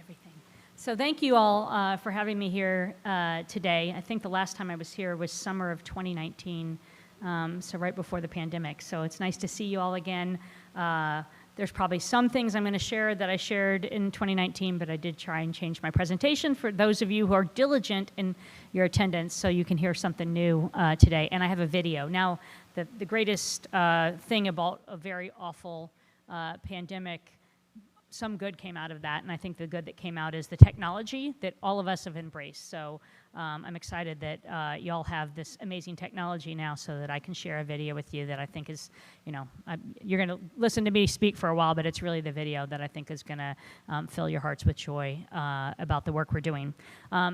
Everything. So thank you all for having me here today. I think the last time I was here was summer of 2019, so right before the pandemic. So it's nice to see you all again. There's probably some things I'm going to share that I shared in 2019, but I did try and change my presentation for those of you who are diligent in your attendance so you can hear something new today. And I have a video. Now, the greatest thing about a very awful pandemic, some good came out of that, and I think the good that came out is the technology that all of us have embraced. So I'm excited that y'all have this amazing technology now so that I can share a video with you that I think is, you're going to listen to me speak for a while, but it's really the video that I think is going to fill your hearts with joy about the work we're doing.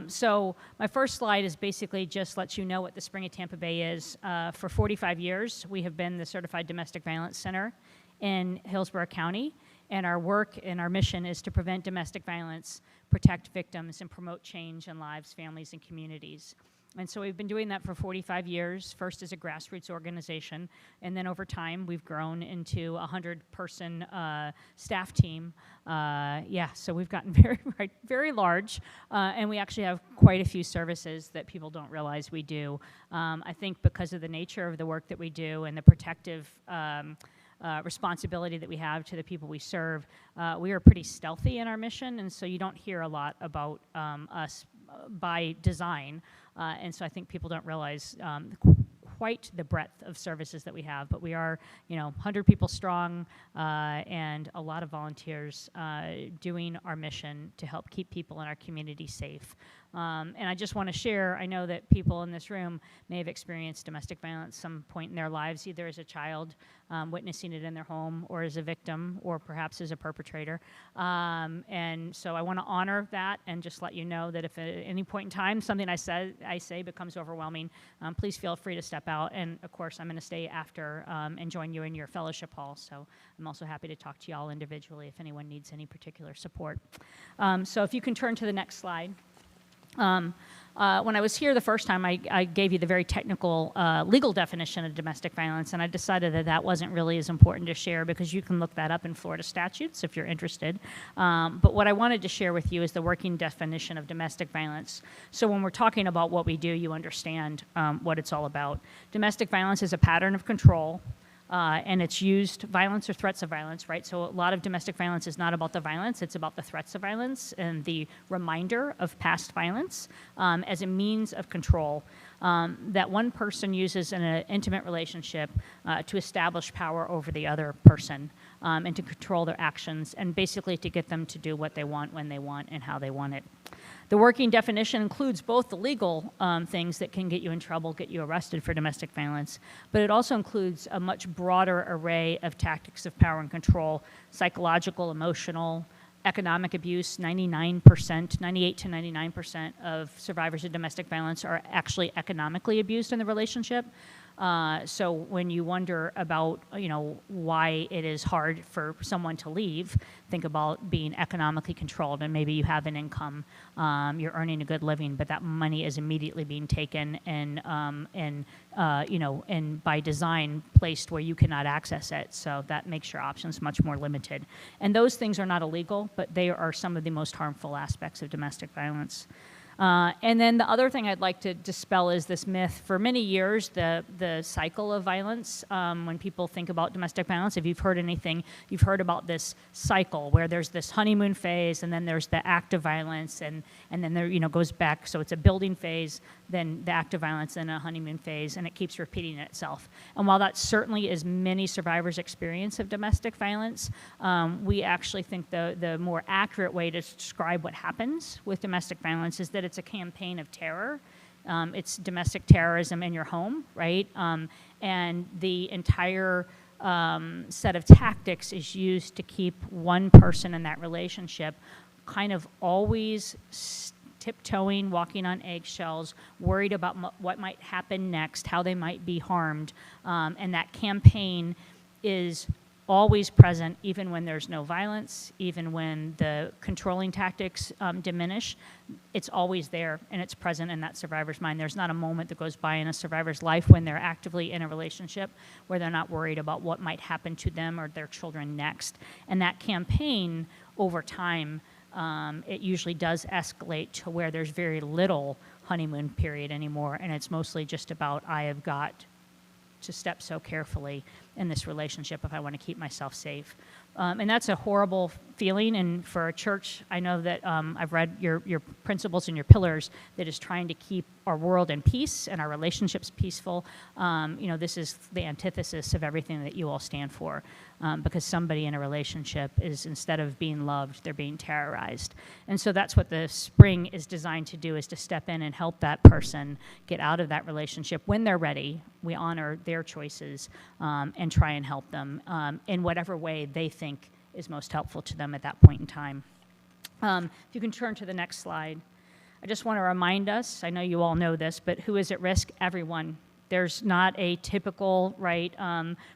So my first slide is basically just lets you know what the Spring of Tampa Bay is. For 45 years, we have been the Certified Domestic Violence Center in Hillsborough County. And our work and our mission is to prevent domestic violence, protect victims, and promote change in lives, families, and communities. And so we've been doing that for 45 years, first as a grassroots organization, and then over time we've grown into a 100-person staff team. So we've gotten very large, and we actually have quite a few services that people don't realize we do. I think because of the nature of the work that we do and the protective responsibility that we have to the people we serve, we are pretty stealthy in our mission, and so you don't hear a lot about us by design, and so I think people don't realize quite the breadth of services that we have, but we are, 100 people strong and a lot of volunteers doing our mission to help keep people in our community safe. And I just want to share, I know that people in this room may have experienced domestic violence some point in their lives, either as a child witnessing it in their home or as a victim or perhaps as a perpetrator. And so I want to honor that and just let you know that if at any point in time something I say becomes overwhelming, please feel free to step out. And of course, I'm going to stay after and join you in your fellowship hall. So I'm also happy to talk to you all individually if anyone needs any particular support. So if you can turn to the next slide. When I was here the first time, I gave you the very technical legal definition of domestic violence, and I decided that that wasn't really as important to share because you can look that up in Florida statutes if you're interested. But what I wanted to share with you is the working definition of domestic violence. So when we're talking about what we do, you understand what it's all about. Domestic violence is a pattern of control. And it's used, violence or threats of violence, right? So a lot of domestic violence is not about the violence, it's about the threats of violence and the reminder of past violence as a means of control that one person uses in an intimate relationship to establish power over the other person and to control their actions and basically to get them to do what they want, when they want, and how they want it. The working definition includes both the legal things that can get you in trouble, get you arrested for domestic violence, but it also includes a much broader array of tactics of power and control, psychological, emotional, economic abuse. 98 to 99% of survivors of domestic violence are actually economically abused in the relationship. So when you wonder about, why it is hard for someone to leave, think about being economically controlled, and maybe you have an income, you're earning a good living, but that money is immediately being taken and by design placed where you cannot access it. So that makes your options much more limited. And those things are not illegal, but they are some of the most harmful aspects of domestic violence. And then the other thing I'd like to dispel is this myth. For many years, the cycle of violence, when people think about domestic violence, if you've heard anything, you've heard about this cycle where there's this honeymoon phase, and then there's the act of violence, and then there goes back. So it's a building phase, then the act of violence, then a honeymoon phase, and it keeps repeating itself. And while that certainly is many survivors' experience of domestic violence, we actually think the more accurate way to describe what happens with domestic violence is that it's a campaign of terror. It's domestic terrorism in your home, right? And the entire set of tactics is used to keep one person in that relationship kind of always tiptoeing, walking on eggshells, worried about what might happen next, how they might be harmed. And that campaign is always present, even when there's no violence, even when the controlling tactics diminish. It's always there, and it's present in that survivor's mind. There's not a moment that goes by in a survivor's life when they're actively in a relationship where they're not worried about what might happen to them or their children next. And that campaign, over time, it usually does escalate to where there's very little honeymoon period anymore, and it's mostly just about, I have got to step so carefully in this relationship if I want to keep myself safe. And that's a horrible feeling, and for a church, I know that I've read your principles and your pillars that is trying to keep our world in peace and our relationships peaceful. This is the antithesis of everything that you all stand for, because somebody in a relationship is, instead of being loved, they're being terrorized. And so that's what the Spring is designed to do, is to step in and help that person get out of that relationship when they're ready. We honor their choices and try and help them in whatever way they think is most helpful to them at that point in time. If you can turn to the next slide. I just want to remind us, I know you all know this, but who is at risk? Everyone. There's not a typical,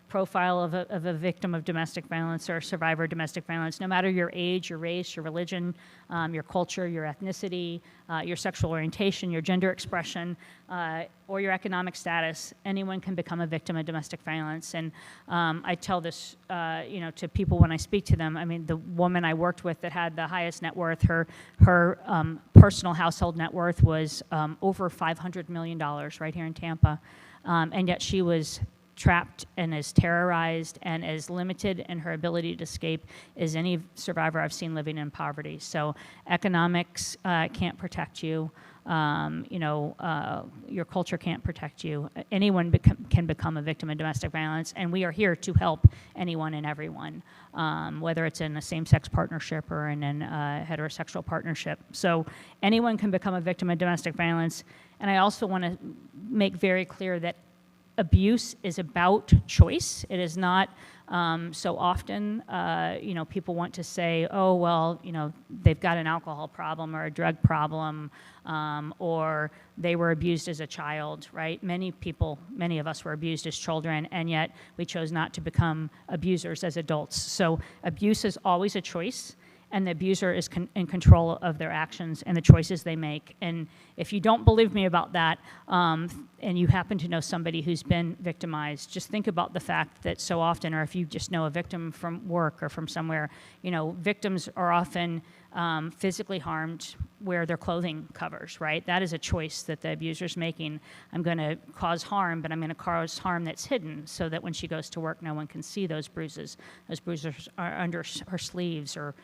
profile of a victim of domestic violence or a survivor of domestic violence. No matter your age, your race, your religion, your culture, your ethnicity, your sexual orientation, your gender expression, or your economic status, anyone can become a victim of domestic violence. And I tell this, to people when I speak to them. I mean, the woman I worked with that had the highest net worth, her personal household net worth was over $500 million right here in Tampa. And yet she was trapped and as terrorized and as limited in her ability to escape as any survivor I've seen living in poverty. So economics can't protect you. Your culture can't protect you. Anyone can become a victim of domestic violence, and we are here to help anyone and everyone, whether it's in a same-sex partnership or in a heterosexual partnership. So anyone can become a victim of domestic violence. And I also want to make very clear that abuse is about choice. It is not so often, people want to say, oh, well, they've got an alcohol problem or a drug problem, or they were abused as a child, right? Many of us were abused as children, and yet we chose not to become abusers as adults. So abuse is always a choice, and the abuser is in control of their actions and the choices they make. And if you don't believe me about that, and you happen to know somebody who's been victimized, just think about the fact that so often, or if you just know a victim from work or from somewhere, victims are often physically harmed where their clothing covers, right? That is a choice that the abuser's making. I'm going to cause harm, but I'm going to cause harm that's hidden so that when she goes to work, no one can see those bruises. Those bruises are under her sleeves or,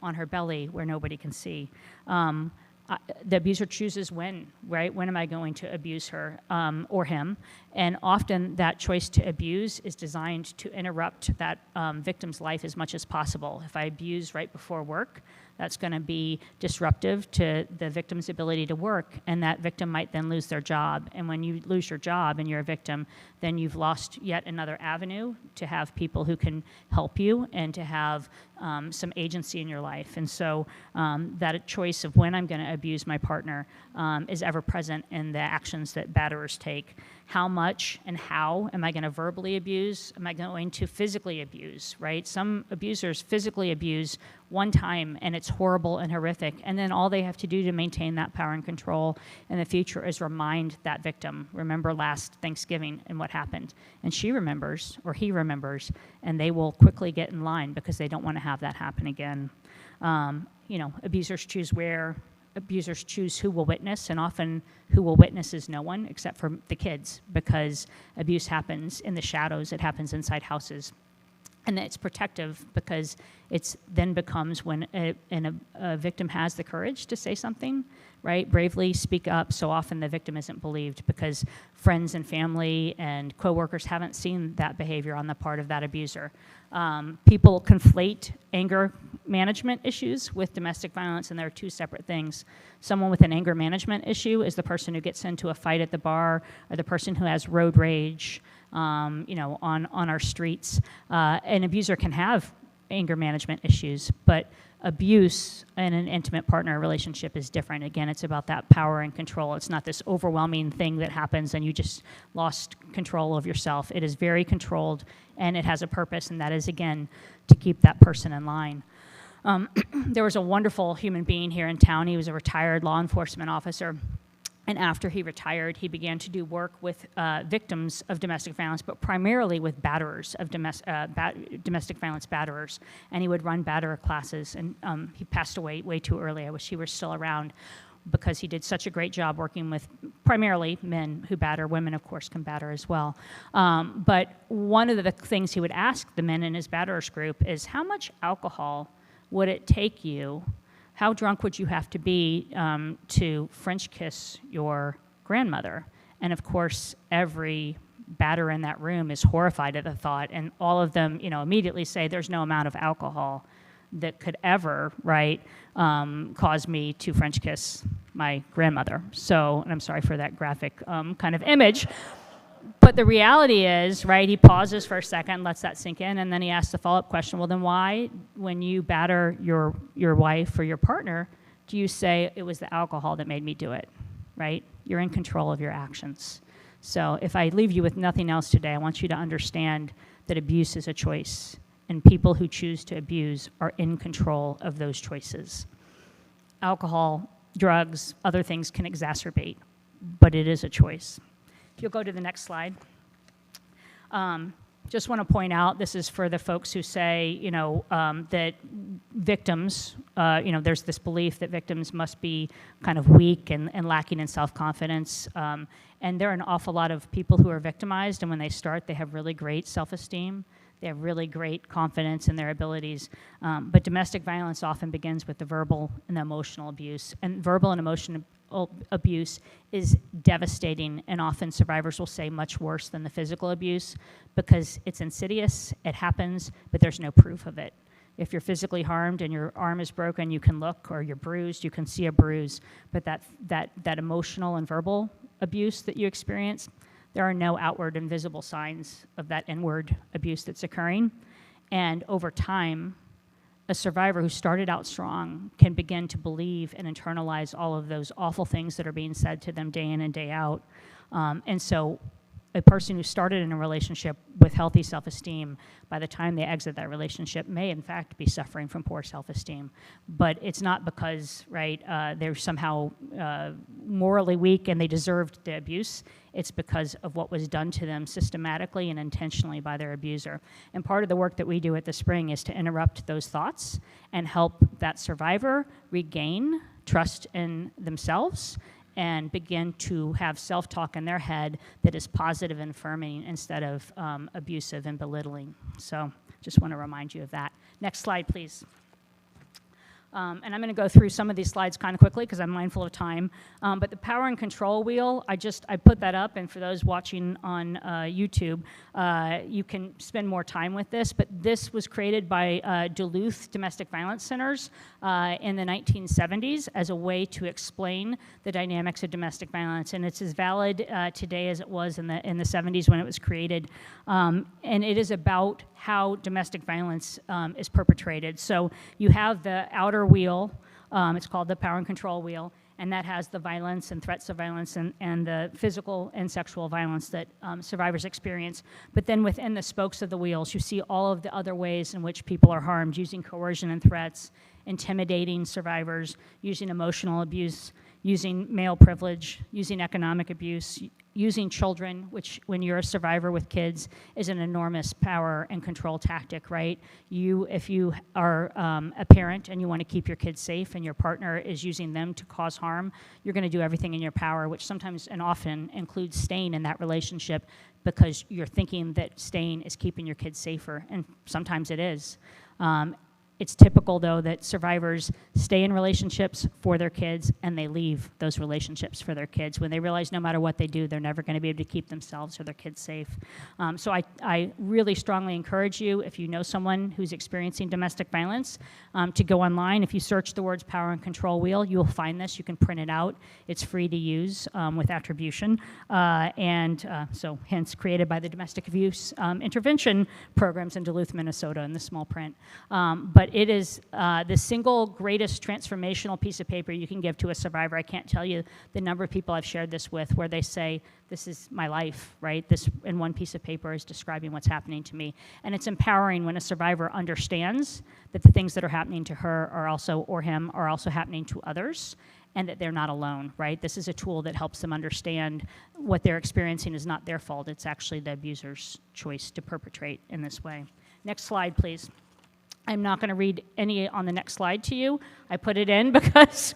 on her belly where nobody can see. The abuser chooses when, right? When am I going to abuse her or him? And often that choice to abuse is designed to interrupt that victim's life as much as possible. If I abuse right before work, that's going to be disruptive to the victim's ability to work, and that victim might then lose their job. And when you lose your job and you're a victim, then you've lost yet another avenue to have people who can help you and to have some agency in your life. And so that choice of when I'm going to abuse my partner is ever present in the actions that batterers take. How much and how am I going to verbally abuse? Am I going to physically abuse, right? Some abusers physically abuse one time, and it's horrible and horrific. And then all they have to do to maintain that power and control in the future is remind that victim, remember last Thanksgiving and what happened. And she remembers, or he remembers, and they will quickly get in line because they don't want to have that happen again. Abusers choose where. Abusers choose who will witness, and often who will witness is no one except for the kids, because abuse happens in the shadows. It happens inside houses. And it's protective because it then becomes when a victim has the courage to say something, right? Bravely speak up. So often the victim isn't believed because friends and family and coworkers haven't seen that behavior on the part of that abuser. People conflate anger management issues with domestic violence, and they're two separate things. Someone with an anger management issue is the person who gets into a fight at the bar, or the person who has road rage, on our streets. An abuser can have anger management issues, but abuse in an intimate partner relationship is different. Again, it's about that power and control. It's not this overwhelming thing that happens and you just lost control of yourself. It is very controlled, and it has a purpose, and that is, again, to keep that person in line. There was a wonderful human being here in town. He was a retired law enforcement officer. And after he retired, he began to do work with victims of domestic violence, but primarily with batterers of domestic violence batterers. And he would run batterer classes. And he passed away way too early. I wish he were still around, because he did such a great job working with primarily men who batter. Women, of course, can batter as well. But one of the things he would ask the men in his batterers group is, how much alcohol would it take you? How drunk would you have to be to French kiss your grandmother? And of course, every batter in that room is horrified at the thought, and all of them, immediately say, there's no amount of alcohol that could ever, right, cause me to French kiss my grandmother. So, and I'm sorry for that graphic kind of image. But the reality is, right, he pauses for a second, lets that sink in, and then he asks the follow-up question, well, then why, when you batter your wife or your partner, do you say it was the alcohol that made me do it, right? You're in control of your actions. So if I leave you with nothing else today, I want you to understand that abuse is a choice, and people who choose to abuse are in control of those choices. Alcohol, drugs, other things can exacerbate, but it is a choice. If you'll go to the next slide. Just want to point out, this is for the folks who say, that victims, there's this belief that victims must be kind of weak and lacking in self-confidence. And there are an awful lot of people who are victimized, and when they start, they have really great self-esteem. They have really great confidence in their abilities. But domestic violence often begins with the verbal and the emotional abuse. And verbal and emotional abuse is devastating, and often survivors will say much worse than the physical abuse, because it's insidious, it happens, but there's no proof of it. If you're physically harmed and your arm is broken, you can look, or you're bruised, you can see a bruise. But that emotional and verbal abuse that you experience, there are no outward and visible signs of that inward abuse that's occurring. And over time, a survivor who started out strong can begin to believe and internalize all of those awful things that are being said to them day in and day out. And so a person who started in a relationship with healthy self-esteem, by the time they exit that relationship, may in fact be suffering from poor self-esteem. But it's not because, right, they're somehow morally weak and they deserved the abuse. It's because of what was done to them systematically and intentionally by their abuser. And part of the work that we do at the Spring is to interrupt those thoughts and help that survivor regain trust in themselves and begin to have self-talk in their head that is positive and affirming instead of abusive and belittling. So just want to remind you of that. Next slide, please. And I'm going to go through some of these slides kind of quickly because I'm mindful of time. But the power and control wheel, I put that up, and for those watching on YouTube, you can spend more time with this. But this was created by Duluth domestic violence centers in the 1970s as a way to explain the dynamics of domestic violence, and it's as valid today as it was in the 70s when it was created. And it is about how domestic violence is perpetrated. So you have the outer wheel, it's called the power and control wheel, and that has the violence and threats of violence and the physical and sexual violence that survivors experience. But then within the spokes of the wheels, you see all of the other ways in which people are harmed, using coercion and threats, intimidating survivors, using emotional abuse, using male privilege, using economic abuse, using children, which when you're a survivor with kids is an enormous power and control tactic, right? If you are a parent and you want to keep your kids safe and your partner is using them to cause harm, you're going to do everything in your power, which sometimes and often includes staying in that relationship because you're thinking that staying is keeping your kids safer, and sometimes it is. It's typical, though, that survivors stay in relationships for their kids and they leave those relationships for their kids when they realize no matter what they do, they're never going to be able to keep themselves or their kids safe. So I really strongly encourage you, if you know someone who's experiencing domestic violence, to go online. If you search the words power and control wheel, you'll find this. You can print it out. It's free to use with attribution. So hence created by the Domestic Abuse Intervention Programs in Duluth, Minnesota in the small print. But it is the single greatest transformational piece of paper you can give to a survivor. I can't tell you the number of people I've shared this with where they say, this is my life, right? This in one piece of paper is describing what's happening to me. And it's empowering when a survivor understands that the things that are happening to her are also, or him, are also happening to others. and that they're not alone, right? This is a tool that helps them understand what they're experiencing is not their fault. It's actually the abuser's choice to perpetrate in this way. Next slide, please. I'm not going to read any on the next slide to you. I put it in because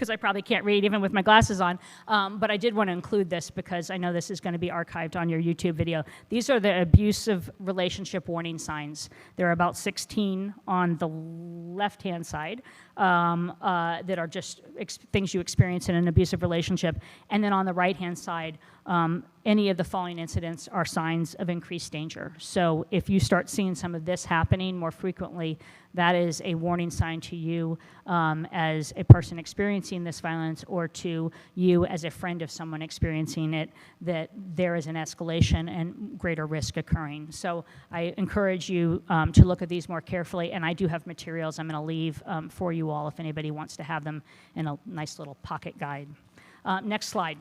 I probably can't read even with my glasses on. But I did want to include this because I know this is going to be archived on your YouTube video. These are the abusive relationship warning signs. There are about 16 on the left-hand side that are just things you experience in an abusive relationship. And then on the right-hand side, any of the following incidents are signs of increased danger. So if you start seeing some of this happening more frequently, that is a warning sign to you as a person experiencing this violence, or to you as a friend of someone experiencing it, that there is an escalation and greater risk occurring. So I encourage you to look at these more carefully, and I do have materials I'm going to leave for you all if anybody wants to have them in a nice little pocket guide. Next slide.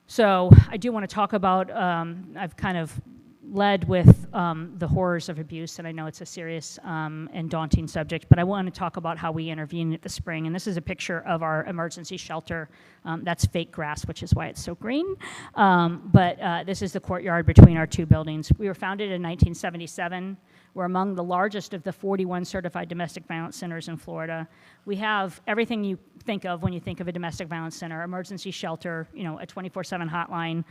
So I do want to talk about, I've kind of led with the horrors of abuse, and I know it's a serious and daunting subject, but I want to talk about how we intervene at the Spring. And this is a picture of our emergency shelter. That's fake grass, which is why it's so green. But this is the courtyard between our two buildings. We were founded in 1977. We're among the largest of the 41 certified domestic violence centers in Florida. We have everything you think of when you think of a domestic violence center: emergency shelter, a 24/7 hotline.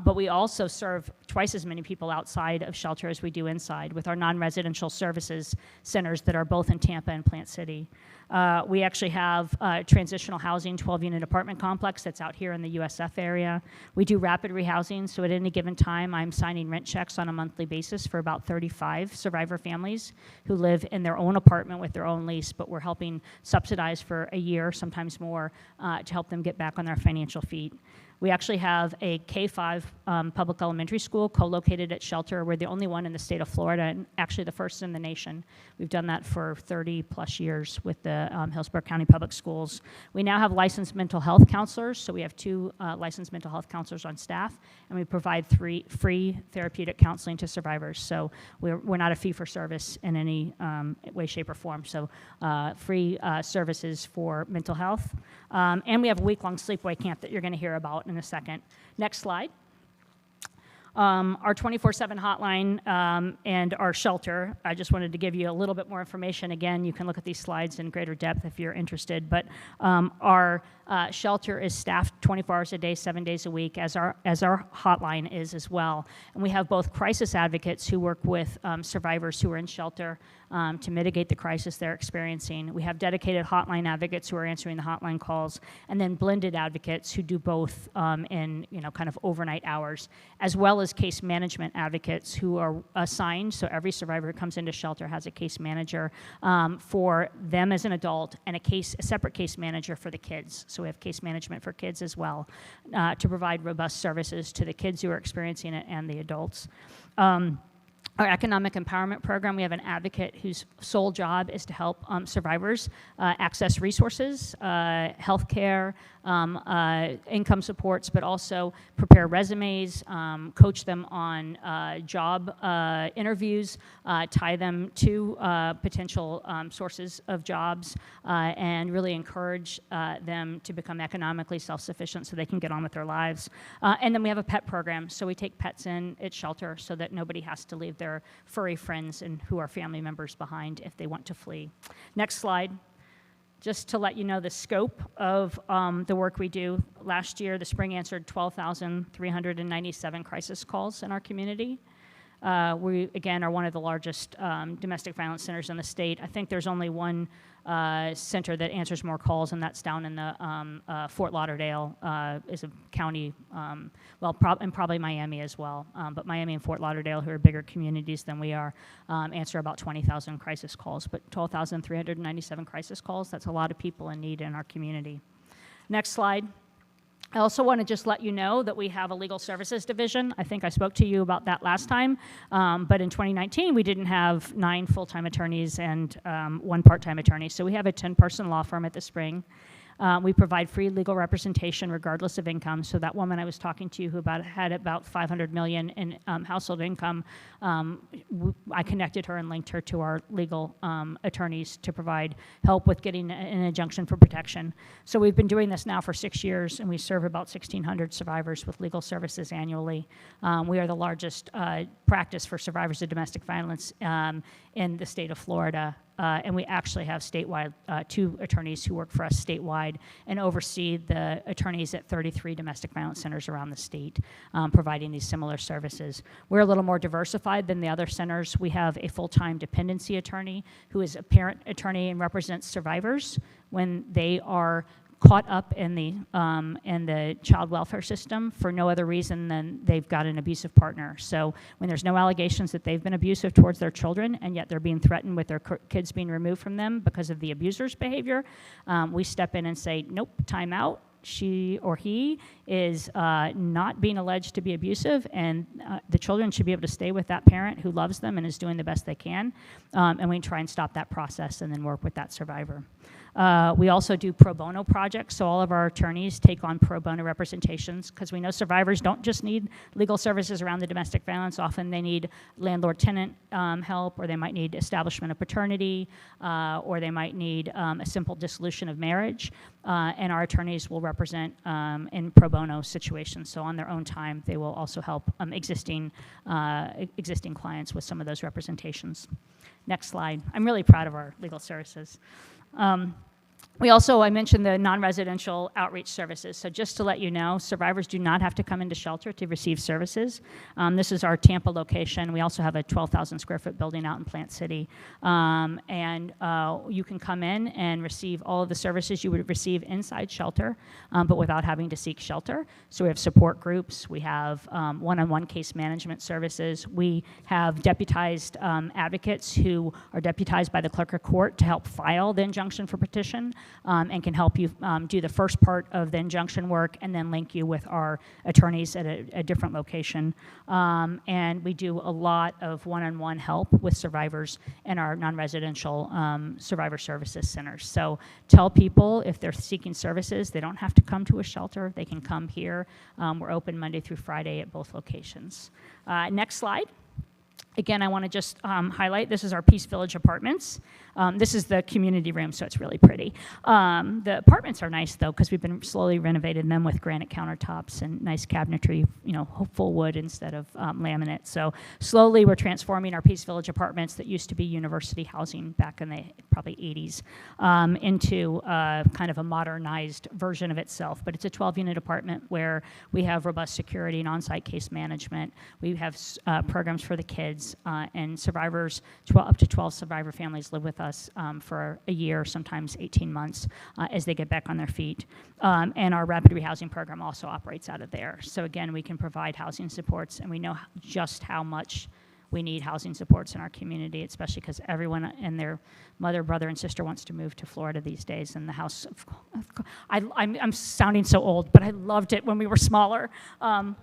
But we also serve twice as many people outside of shelter as we do inside, with our non-residential services centers that are both in Tampa and Plant City. We actually have a transitional housing 12-unit apartment complex that's out here in the USF area. We do rapid rehousing, so at any given time, I'm signing rent checks on a monthly basis for about 35 survivor families who live in their own apartment with their own lease, but we're helping subsidize for a year, sometimes more, to help them get back on their financial feet. We actually have a K-5 public elementary school co-located at shelter. We're the only one in the state of Florida, and actually the first in the nation. We've done that for 30 plus years with the Hillsborough County Public Schools. We now have licensed mental health counselors, so we have 2 licensed mental health counselors on staff, and we provide free therapeutic counseling to survivors. So we're not a fee for service in any way, shape, or form. So free services for mental health. And we have a week-long sleepaway camp that you're going to hear about in a second. Next slide. Our 24/7 hotline and our shelter. I just wanted to give you a little bit more information. Again, you can look at these slides in greater depth if you're interested. But our shelter is staffed 24 hours a day, 7 days a week, as our hotline is as well. And we have both crisis advocates who work with survivors who are in shelter to mitigate the crisis they're experiencing. We have dedicated hotline advocates who are answering the hotline calls, and then blended advocates who do both in kind of overnight hours, as well as case management advocates who are assigned. So every survivor who comes into shelter has a case manager for them as an adult, and a separate case manager for the kids. So we have case management for kids as well to provide robust services to the kids who are experiencing it and the adults. Our economic empowerment program, we have an advocate whose sole job is to help survivors access resources, health care, income supports, but also prepare resumes, coach them on job interviews, tie them to potential sources of jobs, and really encourage them to become economically self-sufficient so they can get on with their lives. And then we have a pet program, so we take pets in at shelter so that nobody has to leave their furry friends and who are family members behind if they want to flee. Next slide. Just to let you know the scope of the work we do. Last year, the Spring answered 12,397 crisis calls in our community. We, again, are one of the largest domestic violence centers in the state. I think there's only one center that answers more calls, and that's down in the Fort Lauderdale is a county, and probably Miami as well. But Miami and Fort Lauderdale, who are bigger communities than we are, answer about 20,000 crisis calls. But 12,397 crisis calls, that's a lot of people in need in our community. Next slide. I also want to just let you know that we have a legal services division. I think I spoke to you about that last time. But in 2019, we didn't have 9 full-time attorneys and 1 part-time attorney. So we have a 10-person law firm at the Spring. We provide free legal representation regardless of income. So that woman I was talking to who had about $500 million in household income, I connected her and linked her to our legal attorneys to provide help with getting an injunction for protection. So we've been doing this now for 6 years, and we serve about 1,600 survivors with legal services annually. We are the largest practice for survivors of domestic violence in the state of Florida. And we actually have statewide 2 attorneys who work for us statewide and oversee the attorneys at 33 domestic violence centers around the state, providing these similar services. We're a little more diversified than the other centers. We have a full-time dependency attorney who is a parent attorney and represents survivors when they are caught up in the child welfare system for no other reason than they've got an abusive partner. So when there's no allegations that they've been abusive towards their children and yet they're being threatened with their kids being removed from them because of the abuser's behavior, we step in and say, nope, time out. She or he is not being alleged to be abusive, and the children should be able to stay with that parent who loves them and is doing the best they can. And we try and stop that process and then work with that survivor. We also do pro bono projects, so all of our attorneys take on pro bono representations because we know survivors don't just need legal services around the domestic violence. Often they need landlord-tenant help, or they might need establishment of paternity, or they might need a simple dissolution of marriage, and our attorneys will represent in pro bono situations. So on their own time, they will also help existing clients with some of those representations. Next slide. I'm really proud of our legal services. I mentioned the non-residential outreach services. So just to let you know, survivors do not have to come into shelter to receive services. This is our Tampa location. We also have a 12,000 square foot building out in Plant City. You can come in and receive all of the services you would receive inside shelter, but without having to seek shelter. So we have support groups. We have one-on-one case management services. We have deputized advocates who are deputized by the clerk of court to help file the injunction for petition. And can help you do the first part of the injunction work and then link you with our attorneys at a different location. And we do a lot of one-on-one help with survivors in our non-residential survivor services centers. So tell people if they're seeking services, they don't have to come to a shelter. They can come here. We're open Monday through Friday at both locations. Next slide. Again, I want to just highlight, this is our Peace Village apartments. This is the community room, so it's really pretty. The apartments are nice, though, because we've been slowly renovating them with granite countertops and nice cabinetry, full wood instead of laminate. So slowly we're transforming our Peace Village apartments that used to be university housing back in the probably 80s into kind of a modernized version of itself. But it's a 12-unit apartment where we have robust security and on-site case management. We have programs for the kids. And survivors, up to 12 survivor families live with us for a year, sometimes 18 months, as they get back on their feet. And our rapid rehousing program also operates out of there. So again, we can provide housing supports, and we know just how much we need housing supports in our community, especially because everyone and their mother, brother, and sister wants to move to Florida these days. And the house, I'm sounding so old, but I loved it when we were smaller.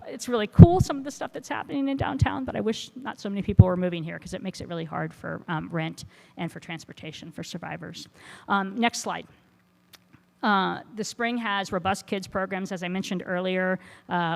It's really cool, some of the stuff that's happening in downtown, but I wish not so many people were moving here because it makes it really hard for rent and for transportation for survivors. Next slide. The Spring has robust kids programs. As I mentioned earlier,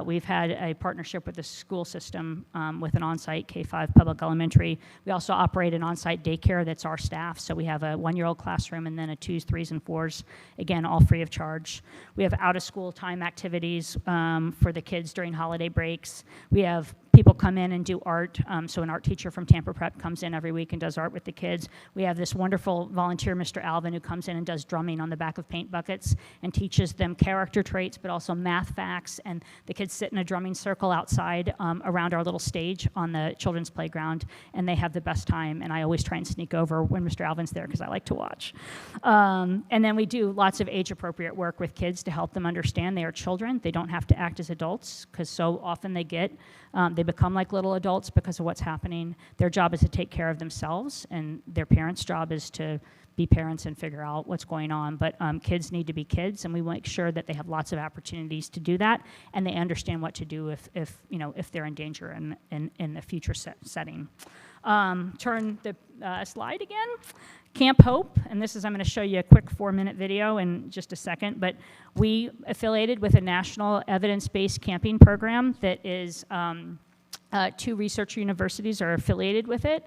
we've had a partnership with the school system with an on-site K-5 public elementary. We also operate an on-site daycare that's our staff. So we have a 1-year-old classroom and then a 2s, 3s, and 4s, again, all free of charge. We have out-of-school time activities for the kids during holiday breaks. We have people come in and do art. So an art teacher from Tampa Prep comes in every week and does art with the kids. We have this wonderful volunteer, Mr. Alvin, who comes in and does drumming on the back of paint buckets and teaches them character traits, but also math facts. And the kids sit in a drumming circle outside around our little stage on the children's playground, and they have the best time. And I always try and sneak over when Mr. Alvin's there because I like to watch. And then we do lots of age-appropriate work with kids to help them understand they are children. They don't have to act as adults because so often they become like little adults because of what's happening. Their job is to take care of themselves, and their parents' job is to be parents and figure out what's going on. But kids need to be kids, and we make sure that they have lots of opportunities to do that, and they understand what to do if they're in danger in the future setting. Turn the slide again. Camp Hope, and this is, I'm going to show you a quick 4-minute video in just a second, but we affiliated with a national evidence-based camping program that is 2 research universities are affiliated with it.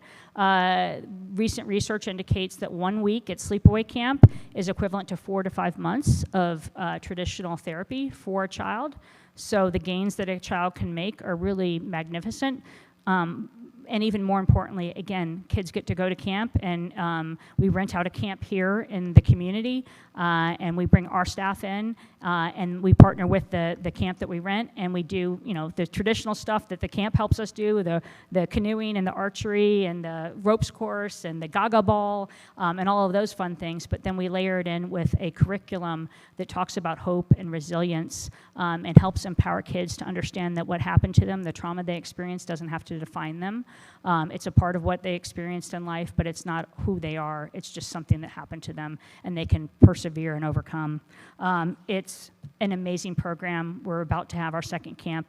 Recent research indicates that 1 week at sleepaway camp is equivalent to 4 to 5 months of traditional therapy for a child. So the gains that a child can make are really magnificent. And even more importantly, again, kids get to go to camp, and we rent out a camp here in the community, and we bring our staff in, and we partner with the camp that we rent, and we do, the traditional stuff that the camp helps us do, the canoeing and the archery and the ropes course and the gaga ball, and all of those fun things, but then we layer it in with a curriculum that talks about hope and resilience, and helps empower kids to understand that what happened to them, the trauma they experienced, doesn't have to define them. It's a part of what they experienced in life, but it's not who they are. It's just something that happened to them, and they can persevere and overcome. It's an amazing program. We're about to have our second camp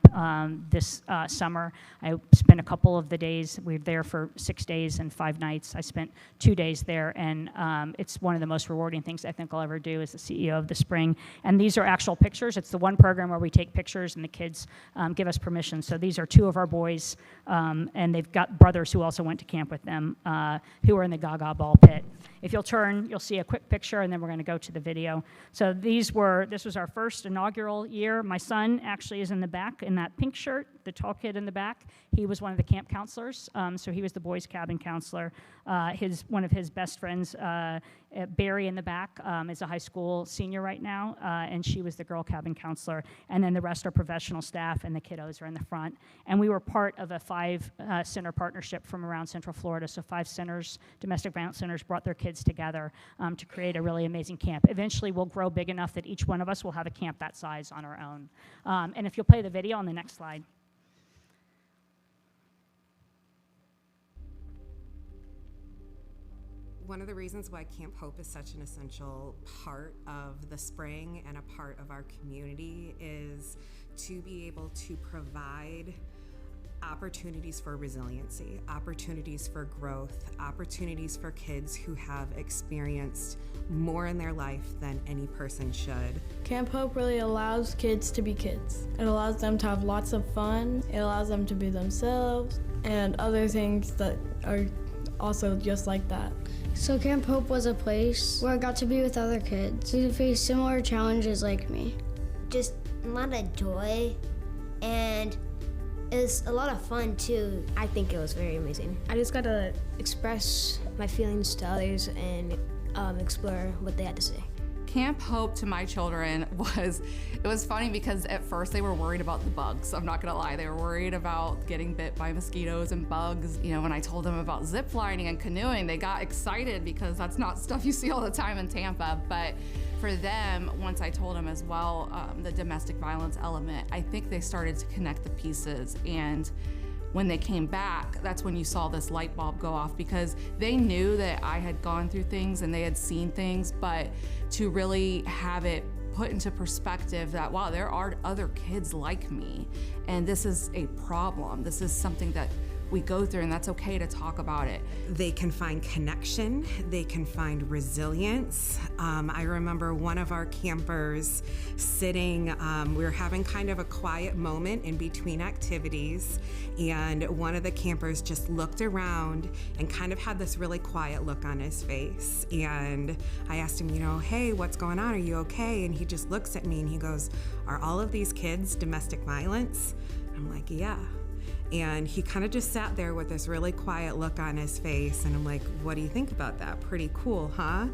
this summer. I spent a couple of the days. We were there for 6 days and 5 nights. I spent 2 days there, and it's one of the most rewarding things I think I'll ever do as the CEO of the Spring. And these are actual pictures. It's the one program where we take pictures, and the kids give us permission. So these are 2 of our boys, and they've got brothers who also went to camp with them, who are in the Gaga Ball pit. If you'll turn, you'll see a quick picture, and then we're going to go to the video. So this was our first inaugural year. My son actually is in the back in that pink shirt, the tall kid in the back. He was one of the camp counselors, so he was the boys' cabin counselor. One of his best friends, Barry in the back, is a high school senior right now, and she was the girl cabin counselor. And then the rest are professional staff, and the kiddos are in the front. And we were part of a 5-center partnership from around Central Florida. So 5 centers, domestic violence centers, brought their kids together to create a really amazing camp. Eventually, we'll grow big enough that each one of us will have a camp that size on our own. And if you'll play the video on the next slide. One of the reasons why Camp Hope is such an essential part of the Spring and a part of our community is to be able to provide opportunities for resiliency, opportunities for growth, opportunities for kids who have experienced more in their life than any person should. Camp Hope really allows kids to be kids. It allows them to have lots of fun. It allows them to be themselves and other things that are also just like that. So Camp Hope was a place where I got to be with other kids who face similar challenges like me. Just a lot of joy, and it was a lot of fun too. I think it was very amazing. I just got to express my feelings to others and explore what they had to say. Camp Hope to my children it was funny because at first they were worried about the bugs. I'm not gonna lie, they were worried about getting bit by mosquitoes and bugs. When I told them about zip lining and canoeing, they got excited because that's not stuff you see all the time in Tampa. But for them, once I told them as well, the domestic violence element, I think they started to connect the pieces. And when they came back, that's when you saw this light bulb go off, because they knew that I had gone through things and they had seen things, but to really have it put into perspective that, wow, there are other kids like me, and this is a problem. This is something that we go through, and that's okay to talk about it. They can find connection, they can find resilience. I remember one of our campers sitting, we were having kind of a quiet moment in between activities, and one of the campers just looked around and kind of had this really quiet look on his face. And I asked him, hey, what's going on? Are you okay? And he just looks at me and he goes, are all of these kids domestic violence? I'm like, yeah. And he kind of just sat there with this really quiet look on his face, and I'm like, what do you think about that? Pretty cool, huh?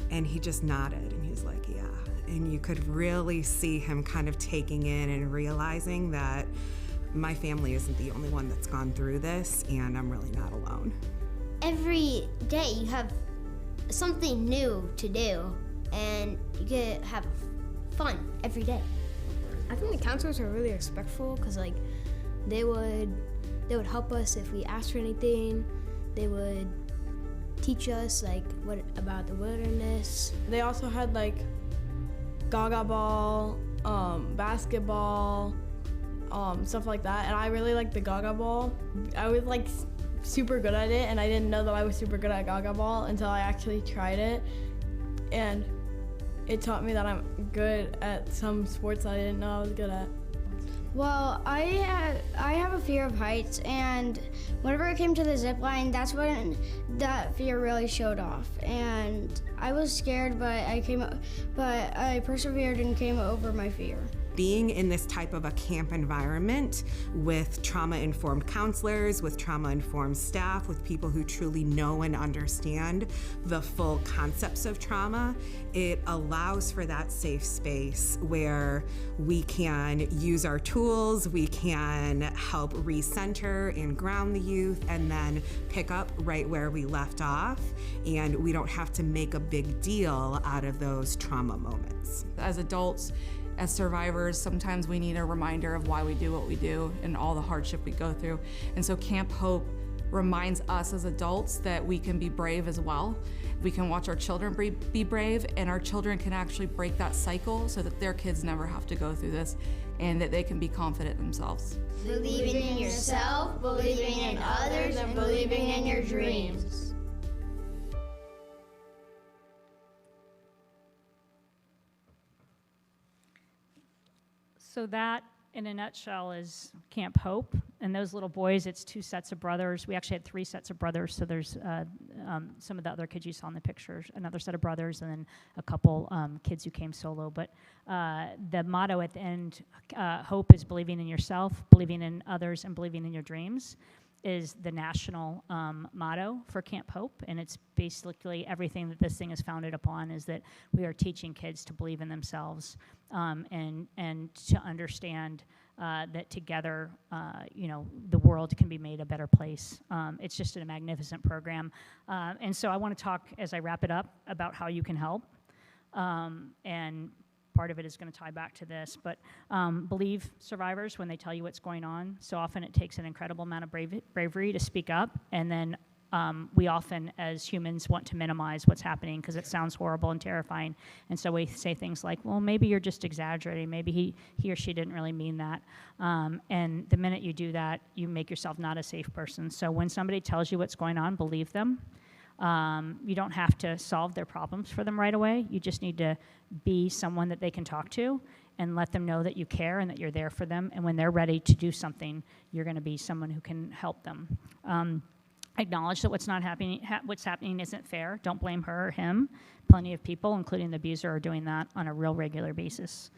And he just nodded, and he's like, yeah. And you could really see him kind of taking in and realizing that my family isn't the only one that's gone through this, and I'm really not alone. Every day you have something new to do, and you get have fun every day. I think the counselors are really respectful because they would help us if we asked for anything. They would teach us what about the wilderness. They also had gaga ball, basketball, stuff like that. And I really liked the gaga ball. I would super good at it, and I didn't know that I was super good at Gaga Ball until I actually tried it, and it taught me that I'm good at some sports I didn't know I was good at. Well, I have a fear of heights, and whenever it came to the zip line, that's when that fear really showed off. And I was scared, but I persevered and came over my fear. Being in this type of a camp environment with trauma-informed counselors, with trauma-informed staff, with people who truly know and understand the full concepts of trauma, it allows for that safe space where we can use our tools, we can help recenter and ground the youth, and then pick up right where we left off, and we don't have to make a big deal out of those trauma moments. As adults, as survivors, sometimes we need a reminder of why we do what we do and all the hardship we go through. And so Camp Hope reminds us as adults that we can be brave as well. We can watch our children be brave, and our children can actually break that cycle so that their kids never have to go through this, and that they can be confident themselves. Believing in yourself, believing in others, and believing in your dreams. So that, in a nutshell, is Camp Hope. And those little boys, it's 2 sets of brothers. We actually had 3 sets of brothers, so there's some of the other kids you saw in the pictures, another set of brothers, and then a couple kids who came solo. But the motto at the end, hope is believing in yourself, believing in others, and believing in your dreams, is the national motto for Camp Hope. And it's basically everything that this thing is founded upon, is that we are teaching kids to believe in themselves and to understand that together, the world can be made a better place. It's just a magnificent program. And so I want to talk, as I wrap it up, about how you can help. And part of it is going to tie back to this, but believe survivors when they tell you what's going on. So often it takes an incredible amount of bravery to speak up, and then we often, as humans, want to minimize what's happening because it sounds horrible and terrifying, and so we say things like, well, maybe you're just exaggerating, maybe he or she didn't really mean that, and the minute you do that, you make yourself not a safe person. So when somebody tells you what's going on, believe them. You don't have to solve their problems for them right away. You just need to be someone that they can talk to and let them know that you care and that you're there for them. And when they're ready to do something, you're going to be someone who can help them. Acknowledge that what's happening isn't fair. Don't blame her or him. Plenty of people, including the abuser, are doing that on a real regular basis.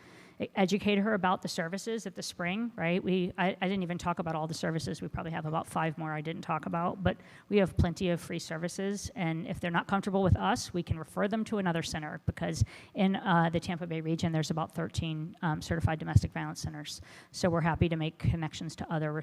Educate her about the services at the Spring, right? I didn't even talk about all the services. We probably have about 5 more I didn't talk about, but we have plenty of free services, and if they're not comfortable with us, we can refer them to another center, because in the Tampa Bay region, there's about 13 certified domestic violence centers. So we're happy to make connections to other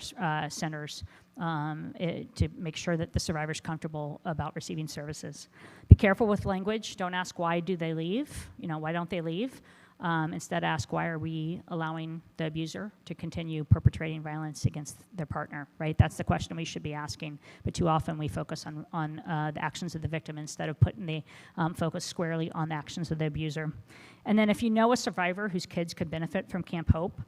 centers to make sure that the survivor's comfortable about receiving services. Be careful with language. Don't ask why do they leave, why don't they leave? Instead, ask, why are we allowing the abuser to continue perpetrating violence against their partner, right? That's the question we should be asking. But too often we focus on the actions of the victim instead of putting the focus squarely on the actions of the abuser. And then if you know a survivor whose kids could benefit from Camp Hope,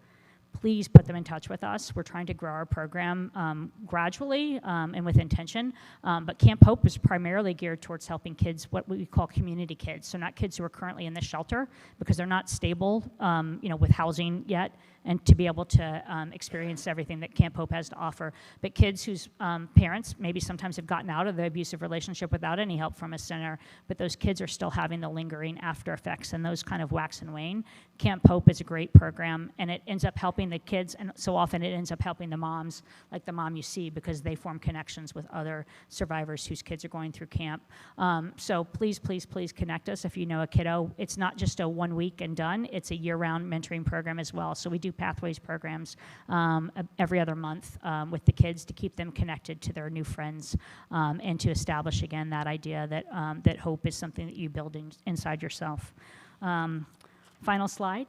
please put them in touch with us. We're trying to grow our program gradually and with intention, but Camp Hope is primarily geared towards helping kids, what we call community kids, so not kids who are currently in the shelter because they're not stable, with housing yet, and to be able to experience everything that Camp Hope has to offer. But kids whose parents maybe sometimes have gotten out of the abusive relationship without any help from a center, but those kids are still having the lingering after effects, and those kind of wax and wane. Camp Hope is a great program, and it ends up helping the kids, and so often it ends up helping the moms, like the mom you see, because they form connections with other survivors whose kids are going through camp. So please, please, please connect us if you know a kiddo. It's not just a 1 week and done, it's a year-round mentoring program as well. So we do Pathways programs every other month with the kids to keep them connected to their new friends and to establish again that idea that that hope is something that you build inside yourself. Final slide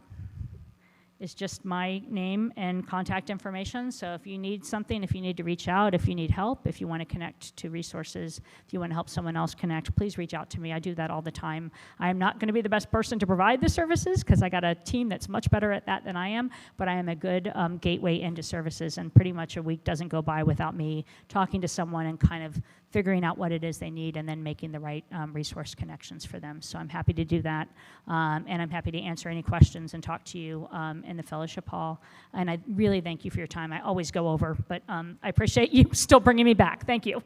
is just my name and contact information. So if you need something, if you need to reach out, if you need help, if you want to connect to resources, if you want to help someone else connect, please reach out to me. I do that all the time. I'm not going to be the best person to provide the services because I got a team that's much better at that than I am, but I am a good gateway into services, and pretty much a week doesn't go by without me talking to someone and kind of figuring out what it is they need and then making the right resource connections for them. So I'm happy to do that, and I'm happy to answer any questions and talk to you in the fellowship hall. And I really thank you for your time. I always go over, but I appreciate you still bringing me back. Thank you.